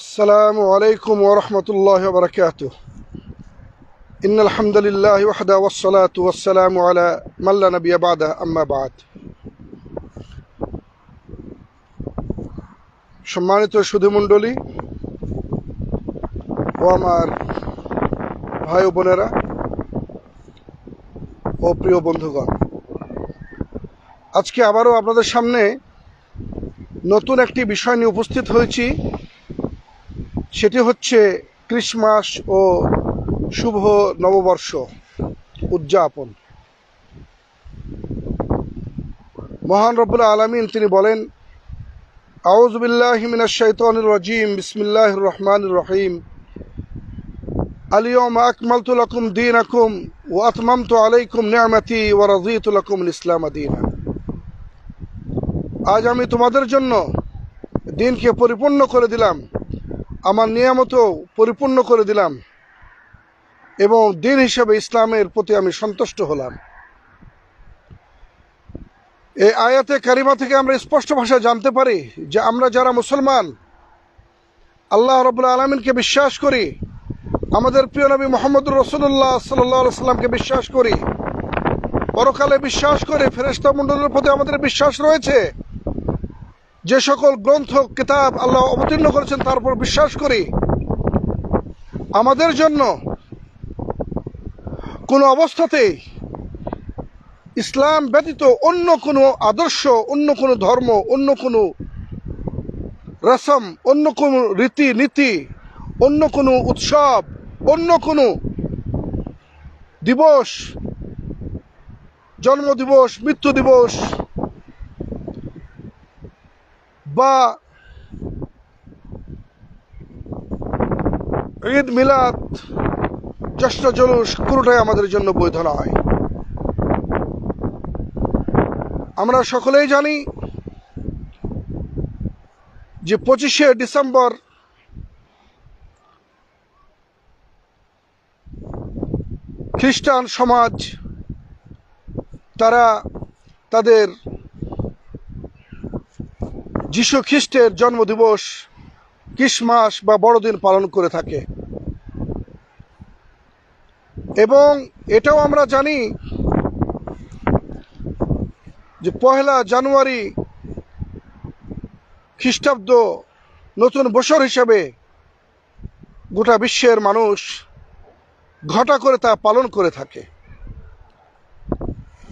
السلام عليكم ورحمة الله وبركاته. إن الحمد لله وحده والصلاة والسلام على من لا نبي بعده أما بعد. সম্মানিত সুধীমণ্ডলী ও আমার ভাই ও বোনেরা ও প্রিয় বন্ধুগণ, আজকে আবারও আপনাদের সামনে নতুন একটি বিষয় নিয়ে উপস্থিত হয়েছি। সেটি হচ্ছে ক্রিসমাস ও শুভ নববর্ষ উদযাপন। মহান রব্বুল আলামিন তিনি বলেন, আউযু বিল্লাহি মিনাশ শাইতানির রাজীম, বিসমিল্লাহির রহমানির রহিম। আল-ইয়াওমা আকমালতু লাকুম দীনাকুম ওয়া আতমামতু আলাইকুম নি'মাতি ওয়া রাযীতু লাকুমুল ইসলাম দীনা। আজ আমি তোমাদের জন্য দিনকে পরিপূর্ণ করে দিলাম, আমার নিয়ামতও পরিপূর্ণ করে দিলাম এবং দিন হিসেবে ইসলামের প্রতি আমি সন্তুষ্ট হলাম। এই আয়াতে কারিমা থেকে আমরা স্পষ্ট ভাষায় জানতে পারি যে আমরা যারা মুসলমান, আল্লাহ রাব্বুল আলামিনকে বিশ্বাস করি, আমাদের প্রিয় নবী মুহাম্মদুর রাসূলুল্লাহ সাল্লাল্লাহু আলাইহি সাল্লামকে বিশ্বাস করি, পরকালে বিশ্বাস করি, ফেরেশতা মণ্ডলীর প্রতি আমাদের বিশ্বাস রয়েছে, যে সকল গ্রন্থ কিতাব আল্লাহ অবতীর্ণ করেছেন তার উপর বিশ্বাস করি। আমাদের জন্য কোনো অবস্থাতেই ইসলাম ব্যতীত অন্য কোনো আদর্শ, অন্য কোনো ধর্ম, অন্য কোনো রসম, অন্য কোনো রীতি নীতি, অন্য কোনো উৎসব, অন্য কোনো দিবস, জন্মদিবস, মৃত্যু দিবস বা ঈদ মিলাদ, জশ্ন জলুস কোনোটাই আমাদের জন্য বৈধ নয়। আমরা সকলেই জানি যে 25শে ডিসেম্বর খ্রিস্টান সমাজ তারা তাদের যীশু খ্রিস্টের জন্মদিবস ক্রিসমাস বা বড়দিন পালন করে থাকে। এবং এটাও আমরা জানি যে 1 জানুয়ারি খ্রিস্টাব্দ নতুন বছর হিসেবে গোটা বিশ্বের মানুষ ঘটা করে তা পালন করে থাকে।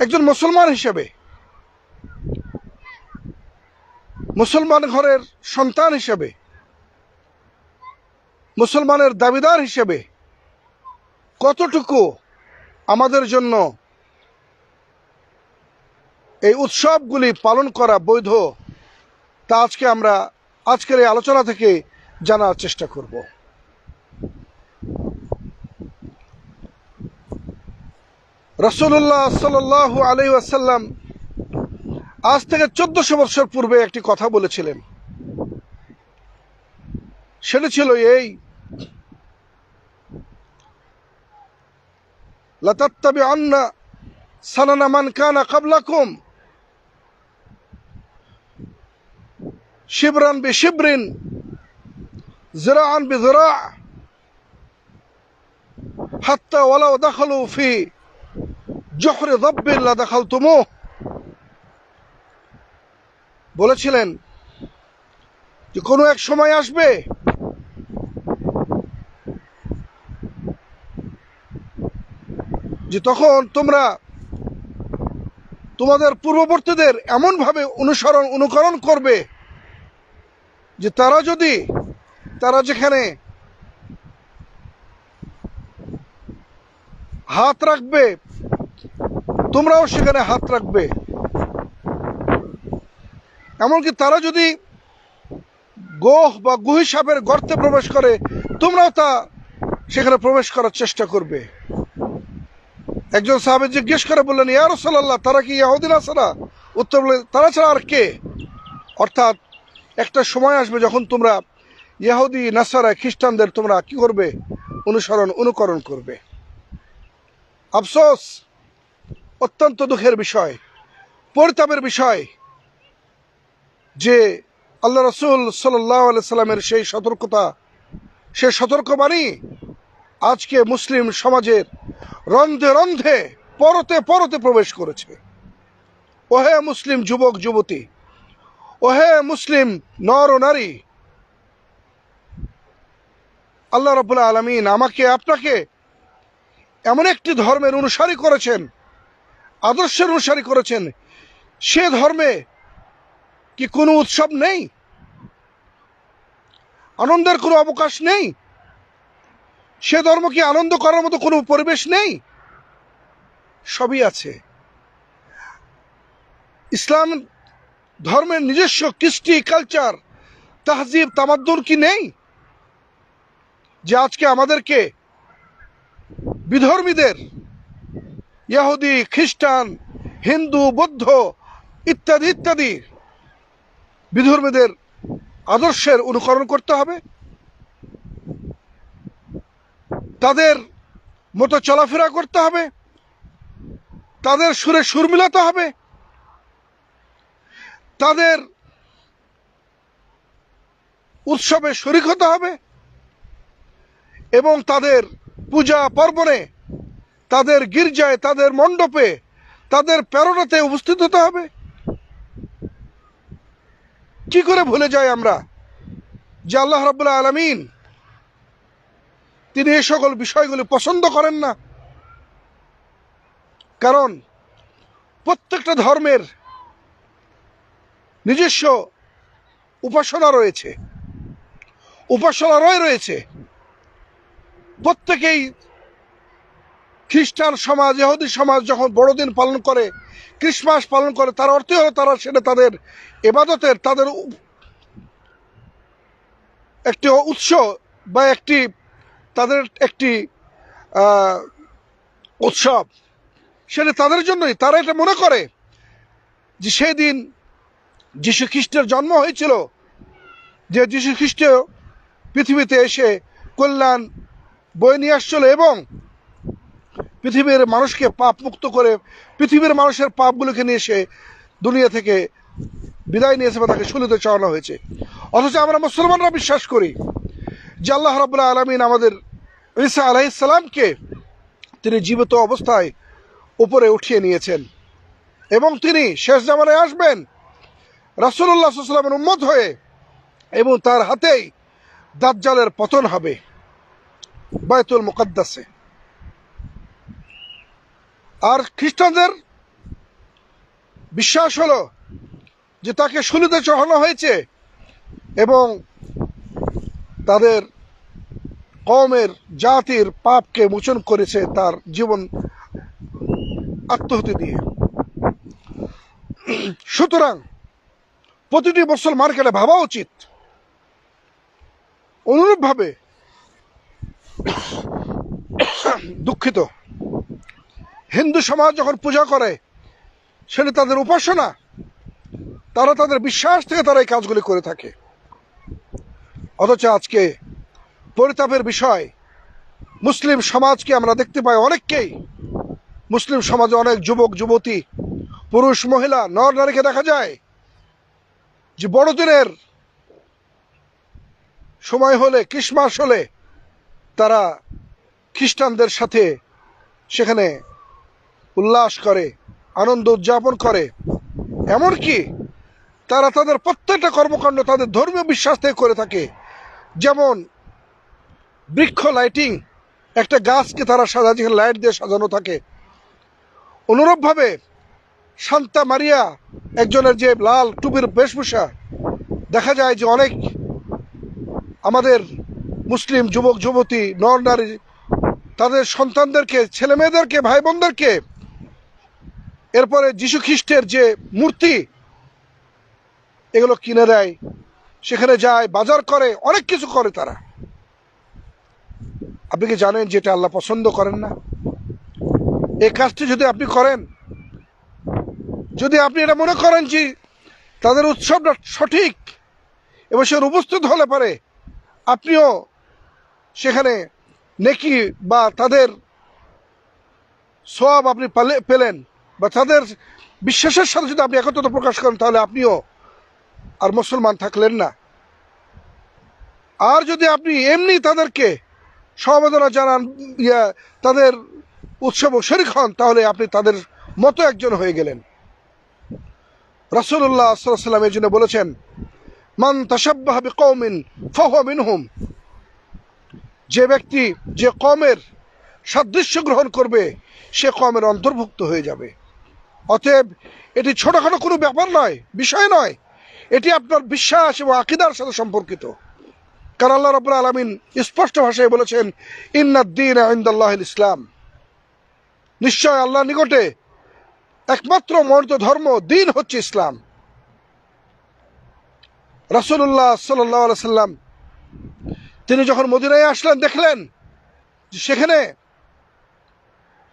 একজন মুসলমান হিসেবে, মুসলমান ঘরের সন্তান হিসেবে, মুসলমানের দাবিদার হিসেবে কতটুকু আমাদের জন্য এই উৎসবগুলি পালন করা বৈধ তা আজকে আমরা আজকের এই আলোচনা থেকে জানার চেষ্টা করব। রাসূলুল্লাহ সাল্লাল্লাহু আলাইহি ওয়াসাল্লাম আজ থেকে 1400 বছর পূর্বে একটি কথা বলেছিলেন। সেটা ছিল এই, লাতাত্তাবিআন্না সানানা মান কানা ক্বাবলাকুম শিবরান বিশিবরিন জিরাআন বিজিরা' হাত্তা ওয়ালাউ দাখালু ফি জুহরি যাব্বিন লাদাখালতুমুহ। বলেছিলেন যে কোনো এক সময় আসবে যে তখন তোমরা তোমাদের পূর্ববর্তীদের এমনভাবে অনুকরণ করবে যে তারা যেখানে হাত রাখবে তোমরাও সেখানে হাত রাখবে, এমনকি তারা যদি গোহ বা গুহি সাপের গর্তে প্রবেশ করে তোমরাও তা সেখানে প্রবেশ করার চেষ্টা করবে। একজন সাহাবী জিজ্ঞেস করে বললেন, ইয়া রাসূলুল্লাহ, তারা কি ইহুদি নাসারা? উত্তর বললেন, তারা ছাড়া আর কে? অর্থাৎ একটা সময় আসবে যখন তোমরা ইহুদি নাসারা খ্রিস্টানদের তোমরা কি করবে? অনুকরণ করবে। আফসোস, অত্যন্ত দুঃখের বিষয়, পরিতাপের বিষয় যে আল্লাহ রসুল সাল্লাল্লাহু আলাইহি সাল্লামের সেই সতর্কতা, সেই সতর্কবাণী আজকে মুসলিম সমাজের রন্ধে রন্ধে পরতে পরতে প্রবেশ করেছে। ওহে মুসলিম যুবক যুবতী, ওহে মুসলিম নর ও নারী, আল্লাহ রাব্বুল আলামিন আমাকে আপনাকে এমন একটি ধর্মের অনুসারী করেছেন, আদর্শের অনুসারী করেছেন, সে ধর্মে কি কোনো উৎসব নেই, আনন্দের কোনো অবকাশ নেই? সে ধর্ম কি আনন্দ করার মতো কোনো পরিবেশ নেই? সবই আছে। ইসলাম ধর্মের নিজস্ব কৃষ্টি, কালচার, তাহজিব, তামাদ্দুন কি নেই, যে আজকে আমাদেরকে বিধর্মীদের, ইহুদি, খ্রিস্টান, হিন্দু, বৌদ্ধ ইত্যাদি ইত্যাদি বিধর্মীদের আদর্শের অনুকরণ করতে হবে, তাদের মতো চলাফেরা করতে হবে, তাদের সুরে সুর মিলাতে হবে, তাদের উৎসবে শরীক হতে হবে এবং তাদের পূজা পার্বণে, তাদের গির্জায়, তাদের মণ্ডপে, তাদের প্রেরণাতে উপস্থিত হতে হবে? কি করে ভুলে যাই আমরা যে আল্লাহ রাব্বুল আলামিন তিনি এই সকল বিষয়গুলি পছন্দ করেন না? কারণ প্রত্যেকটা ধর্মের নিজস্ব উপাসনালয় রয়েছে। প্রত্যেকেই খ্রিস্টান সমাজ, ইহুদি সমাজ যখন বড়দিন পালন করে, ক্রিসমাস পালন করে, তার অর্থ হলো তারা সেটা তাদের ইবাদতের, তাদের একটি উৎস বা তাদের একটি উৎসব, সেটা তাদের জন্যই। তারা এটা মনে করে যে সেই দিন যীশু খ্রিস্টের জন্ম হয়েছিল, যে যীশু খ্রিস্ট পৃথিবীতে এসে কল্যাণ বয়ে নিয়ে আসছিল এবং পৃথিবীর মানুষকে পাপ মুক্ত করে পৃথিবীর মানুষের পাপগুলোকে নিয়ে এসে দুনিয়া থেকে বিদায় নিয়েছে বা তাকে শুলিতে চড়ানো হয়েছে। অথচ আমরা মুসলমানরা বিশ্বাস করি যে আল্লাহ রাব্বুল আলামিন আমাদের ঈসা আলাইহিস সালামকে তিনি জীবিত অবস্থায় উপরে উঠিয়ে নিয়েছেন এবং তিনি শেষ জামানায় আসবেন রাসূলুল্লাহ সাল্লাল্লাহু আলাইহি ওয়াসাল্লামের উম্মত হয়ে, এবং তার হাতেই দাজ্জালের পতন হবে বাইতুল মুকাদ্দাসে। আর খ্রিস্টানদের বিশ্বাস হলো যে তাকে শুলিতে চড়ানো হয়েছে এবং তাদের কওমের, জাতির পাপকে মোচন করেছে তার জীবন আত্মহতি দিয়ে। সুতরাং প্রতিটি মুসলমানকে ভাবা উচিত অনুরূপভাবে, দুঃখিত, হিন্দু সমাজ যখন পূজা করে সেটা তাদের উপাসনা, তারা তাদের বিশ্বাস থেকে তারা এই কাজগুলি করে থাকে। অথচ আজকে পরিতাপের বিষয়, মুসলিম সমাজকে আমরা দেখতে পাই, অনেককেই মুসলিম সমাজে অনেক যুবক যুবতী, পুরুষ মহিলা, নর নারীকে দেখা যায় যে বড়দিনের সময় হলে, ক্রিসমাস হলে তারা খ্রিস্টানদের সাথে সেখানে উল্লাস করে, আনন্দ উদযাপন করে। এমনকি তারা তাদের প্রত্যেকটা কর্মকাণ্ড তাদের ধর্মীয় বিশ্বাস থেকে করে থাকে। যেমন বৃক্ষ লাইটিং, একটা গাছকে তারা সাজা, যেখানে লাইট দিয়ে সাজানো থাকে। অনুরূপভাবে সান্তা মারিয়া একজনের যে লাল টুপির বেশভূষা, দেখা যায় যে অনেক আমাদের মুসলিম যুবক যুবতী, নর নারী তাদের সন্তানদেরকে, ছেলে মেয়েদেরকে, ভাই বোনদেরকে এরপরে যীশু খ্রিস্টের যে মূর্তি, এগুলো কিনে দেয়, সেখানে যায়, বাজার করে, অনেক কিছু করে তারা। আপনি কি জানেন যে এটা আল্লাহ পছন্দ করেন না? এই কাজটি যদি আপনি করেন, যদি আপনি এটা মনে করেন যে তাদের উৎসবটা সঠিক এবং সে উপস্থিত হলে পারে আপনিও সেখানে নেকি বা তাদের সওয়াব আপনি পেলেন, বা তাদের বিশ্বাসের সাথে যদি আপনি একত্রতা প্রকাশ করেন, তাহলে আপনিও আর মুসলমান থাকলেন না। আর যদি আপনি এমনি তাদেরকে সমবেদনা জানান, তাদের উৎসব শরীক হন, তাহলে আপনি তাদের মতো একজন হয়ে গেলেন। রাসূলুল্লাহ সাল্লাল্লাহু আলাইহি ওয়াসাল্লাম এই জন্য বলেছেন, মান তাশাব্বাহা বিকওমিন ফাহুয়া মিনহুম, যে ব্যক্তি যে কওমের সাদৃশ্য গ্রহণ করবে সে কওমের অন্তর্ভুক্ত হয়ে যাবে। অতএব এটি ছোটখাটো কোনো ব্যাপার নয়, বিষয় নয়, এটি আপনার বিশ্বাস এবং আকীদার সাথে সম্পর্কিত। কারণ আল্লাহ রাব্বুল আলামিন স্পষ্ট ভাষায় বলেছেন, ইন্নাদ-দীনা ইনদাল্লাহিল ইসলাম, নিশ্চয় আল্লাহর নিকটে একমাত্র মনোনীত ধর্ম দিন হচ্ছে ইসলাম। রাসূলুল্লাহ সাল্লাল্লাহু আলাইহি সাল্লাম তিনি যখন মদিনায় আসলেন, দেখলেন যে সেখানে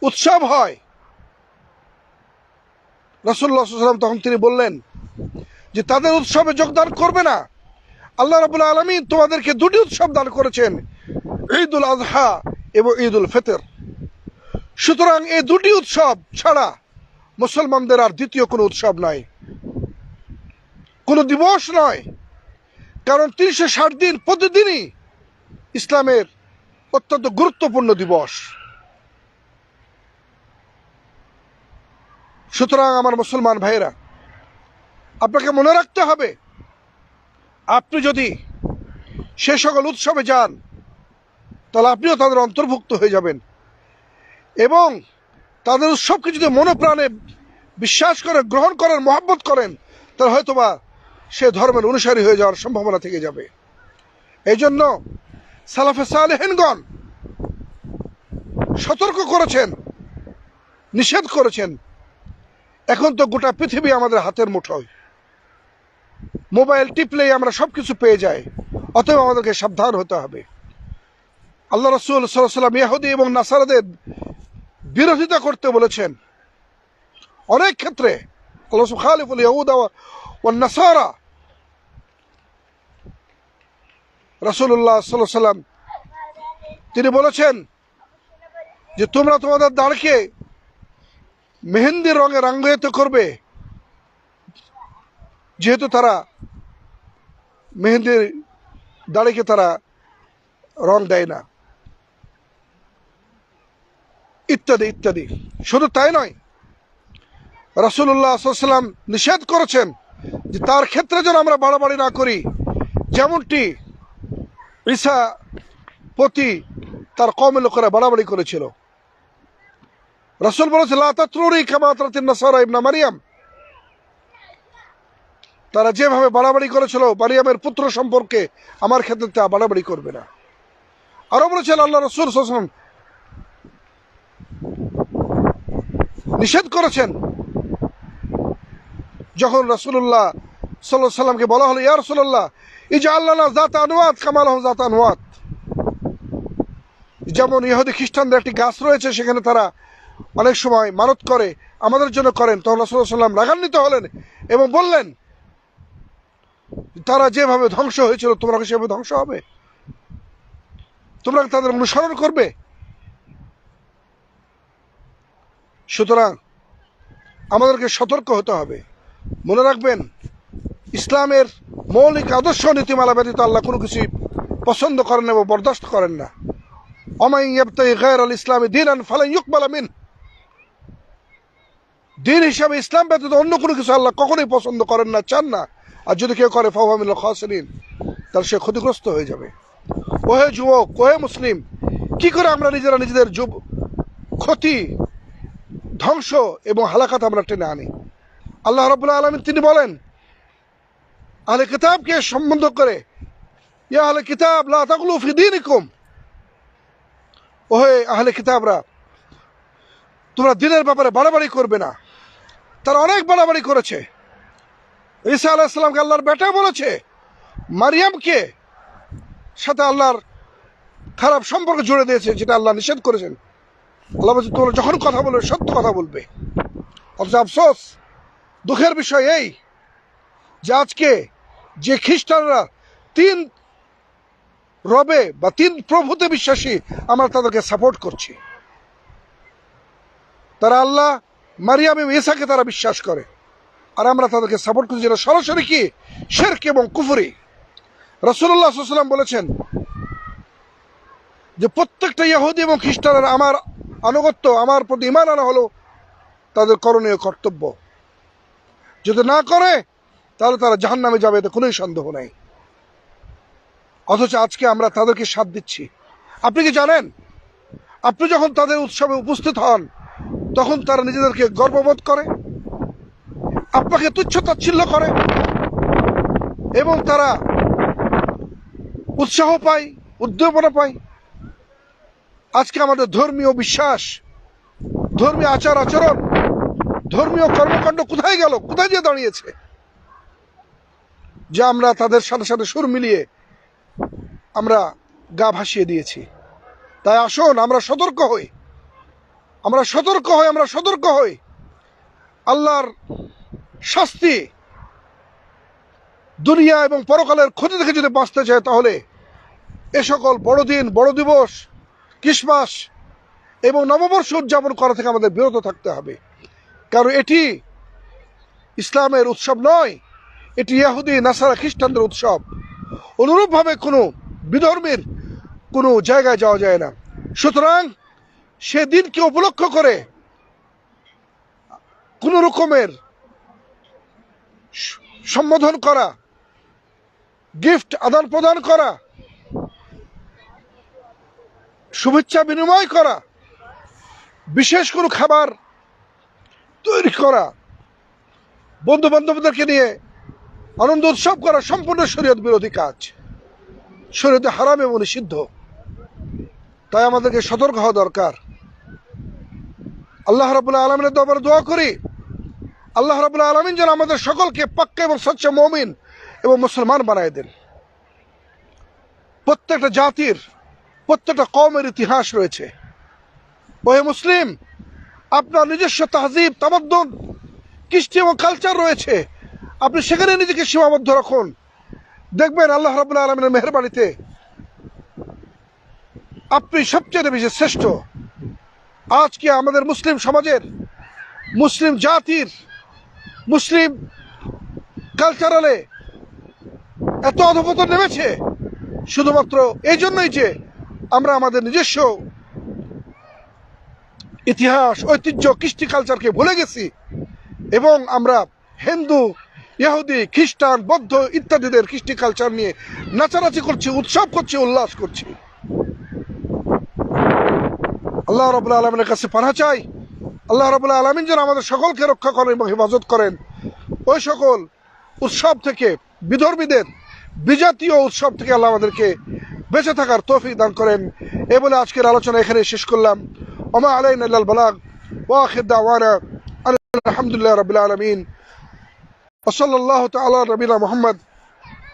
উৎসব হয়। রাসূলুল্লাহ সাল্লাল্লাহু আলাইহি ওয়াসাল্লাম তখন তিনি বললেন যে তাদের উৎসবে যোগদান করবে না। আল্লাহ রাব্বুল আলামিন তোমাদেরকে দুটি উৎসব দান করেছেন, ঈদুল আযহা এবং ঈদুল ফিতর। সুতরাং এই দুটি উৎসব ছাড়া মুসলমানদের আর দ্বিতীয় কোনো উৎসব নয়, কোনো দিবস নয়। কারণ 360 দিন প্রতিদিনই ইসলামের অত্যন্ত গুরুত্বপূর্ণ দিবস। সুতরাং আমার মুসলমান ভাইয়েরা, আপনাকে মনে রাখতে হবে, আপনি যদি সে সকল উৎসবে যান তাহলে আপনিও তাদের অন্তর্ভুক্ত হয়ে যাবেন, এবং তাদের উৎসবকে যদি মনে প্রাণে বিশ্বাস করে গ্রহণ করেন, মহব্বত করেন, তাহলে হয়তোবা সে ধর্মের অনুসারী হয়ে যাওয়ার সম্ভাবনা থেকে যাবে। এই জন্য সালাফে সালেহিনগণ সতর্ক করেছেন, নিষেধ করেছেন। এখন তো গোটা পৃথিবী আমাদের হাতের মুঠোয়, মোবাইল টিপলেই আমরা সবকিছু পেয়ে যাই। অতএব আমাদেরকে সাবধান হতে হবে। আল্লাহ রাসূল সাল্লাল্লাহু আলাইহি ওয়াসাল্লাম ইহুদি এবং নাসারাদের বিরোধিতা করতে বলেছেন অনেক ক্ষেত্রে। আল্লাহ খালিফুল ইয়াহুদা ওয়ান নাসারা, রাসূলুল্লাহ সাল্লাল্লাহু আলাইহি ওয়াসাল্লাম তিনি বলেছেন যে তোমরা তোমাদের দাড়কে মেহেন্দির রঙে রাঙ্গায়িত করবে, যেহেতু তারা মেহেন্দির দাড়িকে তারা রং দেয় না, ইত্যাদি ইত্যাদি। শুধু তাই নয়, রাসূলুল্লাহ সাল্লাল্লাহু আলাইহি ওয়াসাল্লাম নিষেধ করেছেন যে তার ক্ষেত্রে যেন আমরা বাড়াবাড়ি না করি, যেমনটি ঈসা প্রতি তার কওমের লোকেরা বাড়াবাড়ি করেছিল। রাসূল বলেছেন, লা তাতরুনি কামা তারাতিন নাসারা ইবনা মারইয়াম, তারা যেভাবে বাড়াবাড়ি করেছিল মারিয়ামের পুত্র সম্পর্কে, আমার ক্ষেত্রে তা বাড়াবাড়ি করবে না। আরো বলেছেন আল্লাহ রাসূল সাল্লাল্লাহু আলাইহি ওয়াসাল্লাম নিষেধ করেছেন, যখন রাসূলুল্লাহ সাল্লাল্লাহু আলাইহি ওয়াসাল্লামকে বলা হলো, ইয়া রাসূলুল্লাহ ইজআল লানা যাতা আনওয়াত কামা লাহুম যাতা আনওয়াত, যেমন ইহুদি খ্রিস্টানদের একটি গাছ রয়েছে, সেখানে তারা অনেক সময় মানত করে, আমাদের জন্য করেন। তখন রাসূলুল্লাহ সাল্লাল্লাহু আলাইহি ওয়াসাল্লাম রাগান্বিত হলেন এবং বললেন, তারা যেভাবে ধ্বংস হয়েছিল তোমরা কি সেভাবে ধ্বংস হবে? তোমরা তাদের অনুসরণ করবে? সুতরাং আমাদেরকে সতর্ক হতে হবে। মনে রাখবেন, ইসলামের মৌলিক আদর্শ নীতিমালা ব্যতীত আল্লাহ কোনো কিছুই পছন্দ করেন না এবং বরদাস্ত করেন না। ওয়ামান ইয়াবতাগি গায়রাল ইসলামি দীনান ফালান ইউকবালা মিনহু, দিন হিসাবে ইসলাম ব্যতীত অন্য কোনো কিছু আল্লাহ কখনোই পছন্দ করেন না, চান না। আর যদি কেউ করে ফাহুয়া মিনাল খাসিরিন, তাহলে সে ক্ষতিগ্রস্ত হয়ে যাবে। ওহে যুবক, ওহে মুসলিম, কি করে আমরা নিজেরা নিজেদের ক্ষতি, ধ্বংস এবং হালাকাত আমরা টেনে আনি? আল্লাহ রাব্বুল আলামিন তিনি বলেন আহলে কিতাবকে সম্বোধন করে, ইয়া আহলে কিতাব লা তাগলু ফি দীনিকুম, ওহে আহলে কিতাবরা, তোমরা দ্বীনের ব্যাপারে বাড়াবাড়ি করবে না। তারা অনেক বাড়াবাড়ি করেছে। ঈসা আলাইহিস সালামকে আল্লাহর বেটা বলেছে, মারিয়ামকে সাথে আল্লাহর খারাপ সম্পর্ক জুড়ে দিয়েছে, যেটা আল্লাহ নিষেধ করেছেন। আল্লাহ বলছে তোমরা যখন কথা বলবে সত্য কথা বলবে। অথচ আফসোস, দুঃখের বিষয় এই যে আজকে যে খ্রিস্টানরা 3 রবে বা 3 প্রভুতে বিশ্বাসী, আমরা তাদেরকে সাপোর্ট করছি। তারা আল্লাহ, মারিয়াম এবং ঈসাকে তারা বিশ্বাস করে। আর আমরা তাদেরকে সাপোর্ট করছি, যেটা সরাসরি কি শিরক এবং কুফরি। রাসূলুল্লাহ সাল্লাল্লাহু আলাইহি ওয়াসাল্লাম বলেছেন যে প্রত্যেকটা ইহুদি এবং খ্রিস্টানের আমার আনুগত্য, আমার প্রতি ঈমান আনা হলো তাদের করণীয় কর্তব্য। যদি না করে তাহলে তারা জাহান্নামে যাবে, এতে কোনো সন্দেহ নেই। অথচ আজকে আমরা তাদেরকে সাথ দিচ্ছি। আপনি কি জানেন, আপনি যখন তাদের উৎসবে উপস্থিত হন তখন তারা নিজেদেরকে গর্ববোধ করে, আপনাকে তুচ্ছ তাচ্ছিল্য করে এবং তারা উৎসাহ পায়, উদ্দীপনা পায়। আজকে আমাদের ধর্মীয় বিশ্বাস, ধর্মীয় আচার আচরণ, ধর্মীয় কর্মকাণ্ড কোথায় গেল, কোথায় গিয়ে দাঁড়িয়েছে যে আমরা তাদের সাথে সাথে সুর মিলিয়ে আমরা গা ভাসিয়ে দিয়েছি। তাই আসুন আমরা সতর্ক হই, আমরা সতর্ক হই, আমরা সতর্ক হই। আল্লাহর শাস্তি, দুনিয়া এবং পরকালের ক্ষতি থেকে যদি বাঁচতে চায় তাহলে এ সকল বড়দিন, বড় দিবস, ক্রিসমাস এবং নববর্ষ উদযাপন করা থেকে আমাদের বিরত থাকতে হবে। কারণ এটি ইসলামের উৎসব নয়, এটি ইহুদি, নাসারা, খ্রিস্টানদের উৎসব। অনুরূপভাবে কোনো বিধর্মীর কোনো জায়গায় যাওয়া যায় না। সুতরাং সে দিনকে উপলক্ষ করে কোনো রকমের সম্বোধন করা, গিফট আদান প্রদান করা, শুভেচ্ছা বিনিময় করা, বিশেষ কোনো খাবার তৈরি করা, বন্ধু বান্ধবদেরকে নিয়ে আনন্দ উৎসব করা সম্পূর্ণ শরীয়ত বিরোধী কাজ, শরীয়তে হারাম এবং নিষিদ্ধ। তাই আমাদেরকে সতর্ক হওয়া দরকার। আল্লাহ রাব্বুল আলামিনের দরবারে দোয়া করি, আল্লাহ রাব্বুল আলামিন যেন আমাদের সকলকে পাক্কা এবং সচ্চা মুমিন এবং মুসলমান বানায় দেন। প্রত্যেকটা জাতির, প্রত্যেকটা কওমের ইতিহাস রয়েছে। ওহে মুসলিম, আপনার নিজস্ব তাহজিব, তামাদ্দুন, কৃষ্টি এবং কালচার রয়েছে, আপনি সেখানে নিজেকে সীমাবদ্ধ রাখুন। দেখবেন আল্লাহ রাব্বুল আলামিনের মেহেরবানিতে আপনি সবচেয়ে বেশি শ্রেষ্ঠ। আজকে আমাদের মুসলিম সমাজের, মুসলিম জাতির, মুসলিম কালচারালে এত অধঃপতন নেমেছে শুধুমাত্র এই জন্যই যে আমরা আমাদের নিজস্ব ইতিহাস, ঐতিহ্য, কৃষ্টি কালচারকে ভুলে গেছি এবং আমরা হিন্দু, ইহুদি, খ্রিস্টান, বৌদ্ধ ইত্যাদিদের কৃষ্টি কালচার নিয়ে নাচানাচি করছি, উৎসব করছি, উল্লাস করছি। আল্লাহ রাব্বুল আলামিনের কাছে পানাহ চাই, আল্লাহ রাব্বুল আলামিন যেন আমাদের সকলকে রক্ষা করেন এবং হেফাজত করেন ওই সকল উৎসব থেকে, বিধর্মীদের বিজাতীয় উৎসব থেকে আল্লাহ আমাদেরকে বেঁচে থাকার তৌফিক দান করেন। এ বলে আজকের আলোচনা এখানে শেষ করলাম। ওমা আলাইনা ইল্লাল বালাগ ওয়া আখির দাওয়ানা আলহামদুলিল্লাহি রাব্বিল আলামিন ওয়া সাল্লাল্লাহু তাআলা আলা নবিনা মুহাম্মদ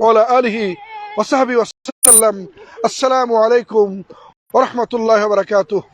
ওয়া আলা আলিহি ওয়া সাহবিহি ওয়া সাল্লাম। আসসালামু আলাইকুম ওয়া রাহমাতুল্লাহি ওয়া বারাকাতুহু।